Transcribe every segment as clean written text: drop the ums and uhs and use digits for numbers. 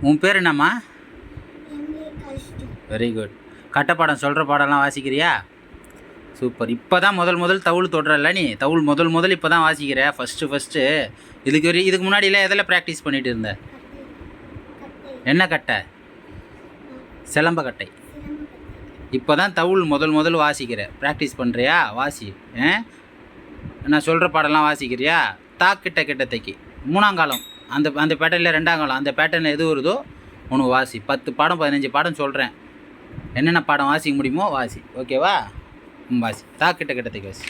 உன் பேர் என்னம்மா? Very good. கட்ட பாடம் சொல்கிற பாடம்லாம் வாசிக்கிறியா? சூப்பர். இப்போ தான் முதல் தவுள் தொடுறல்ல நீ? தவுள் முதல் இப்போ தான் வாசிக்கிற ஃபஸ்ட்டு. இதுக்கு முன்னாடியில் எதில் ப்ராக்டிஸ் பண்ணிகிட்டு இருந்த? என்ன கட்டை? சிலம்ப கட்டை. இப்போ தான் தவுள் முதல் வாசிக்கிற. ப்ராக்டிஸ் பண்ணுறியா? வாசி. நான் சொல்கிற பாடம்லாம் வாசிக்கிறியா? கிட்ட தைக்கி மூணாங்காலம், அந்த பேட்டர்னில் ரெண்டாங்காலம், அந்த பேட்டர்னில் எது வருதோ உனக்கு வாசி. 10 பாடம் 15 பாடம் சொல்கிறேன். என்னென்ன பாடம் வாசிக்க முடியுமோ வாசி. ஓகேவா? வாசி. கிட்ட தைக்கி வாசி.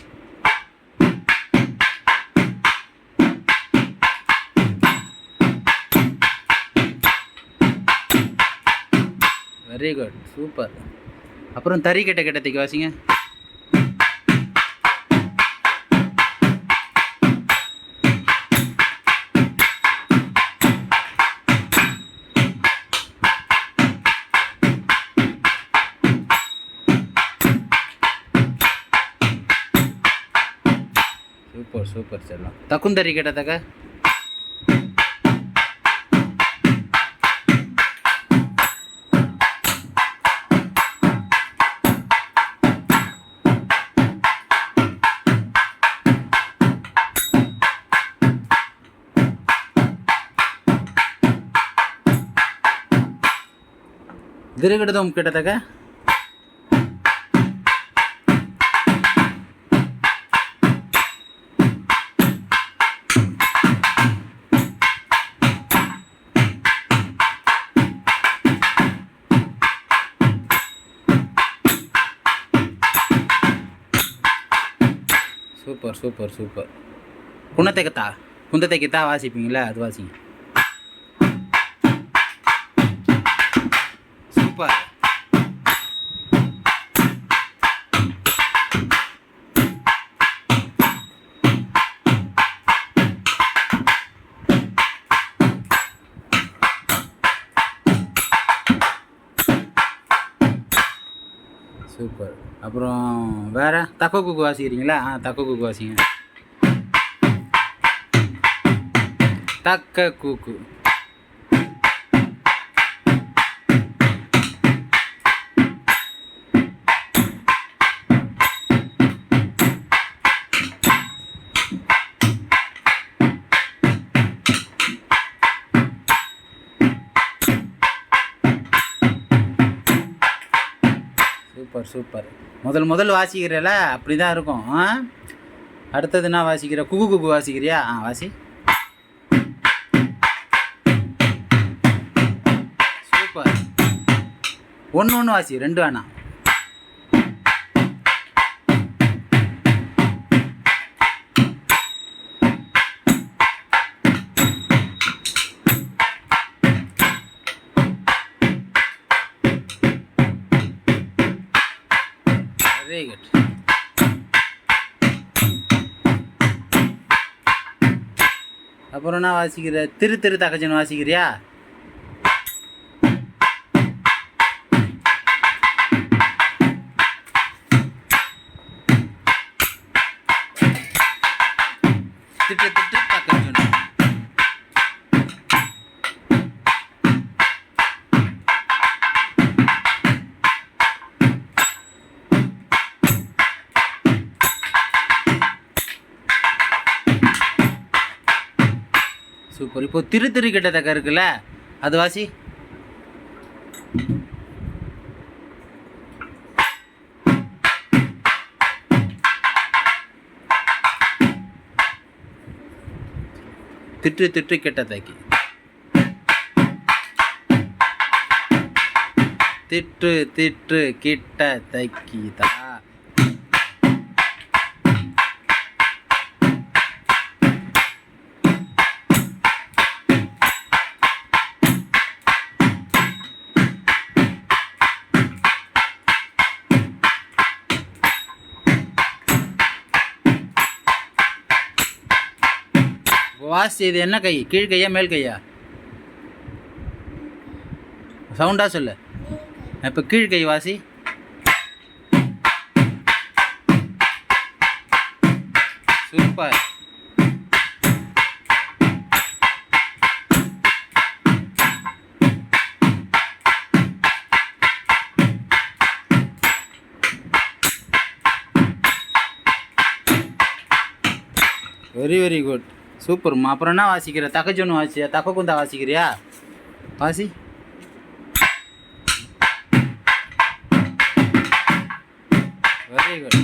Very good, super. அப்புறம் தறி கிட்ட தைக்கி வாசிங்க. சூப்பர் செல்லம். தக்குந்தறி கிட்டத்தக்க திருகிடுதம் கிட்டத்தக்க சூப்பர். குந்தத்தைக்கத்தா வாசிப்பீங்களா? அது வாசிங்க. சூப்பர். சூப்பர். அப்புறம் வேற தக்க கூக்கு வாசிக்கிறீங்களா? தக்க கூக்கு வாசிங்க. தக்க கூக்கு. சூப்பர். முதல் வாசிக்கிறல அப்படி தான் இருக்கும். அடுத்தது என்ன வாசிக்கிற? குக்கு வாசிக்கிறியா? வாசி. சூப்பர். ஒன்று வாசி, 2 வேணாம். Very good. அப்புறம் என்ன வாசிக்கிற? திரு தக்கச்சன் வாசிக்கிறியா? திட்டு தக்கச்சன். சூப்பர். இப்போ திரு கிட்ட தக்க இருக்குல்ல, அது வாசி. திட்டு கிட்ட தைக்கி. திட்டு கிட்ட தைக்கிதா. வாசி. இது என்ன கை? கீழ் கையா மேல் கையா? சவுண்டா சொல்லு. இப்போ கீழ் கை வாசி. சூப்பர். Very very good. சூப்பர்மா. அப்புறம் என்ன வாசிக்கிற? தக்கச்சொன்னு வாசியா? தக்க குந்தா வாசிக்கிறியா? வாசி. Very good.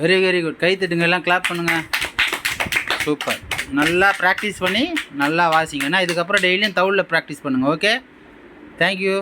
Very very good. கை தட்டுங்க, எல்லாம் கிளாப் பண்ணுங்கள். சூப்பர். நல்லா ப்ராக்டிஸ் பண்ணி நல்லா வாசிங்க. ஏன்னா இதுக்கப்புறம் டெய்லியும் தவுளில் ப்ராக்டிஸ் பண்ணுங்கள். Okay, thank you.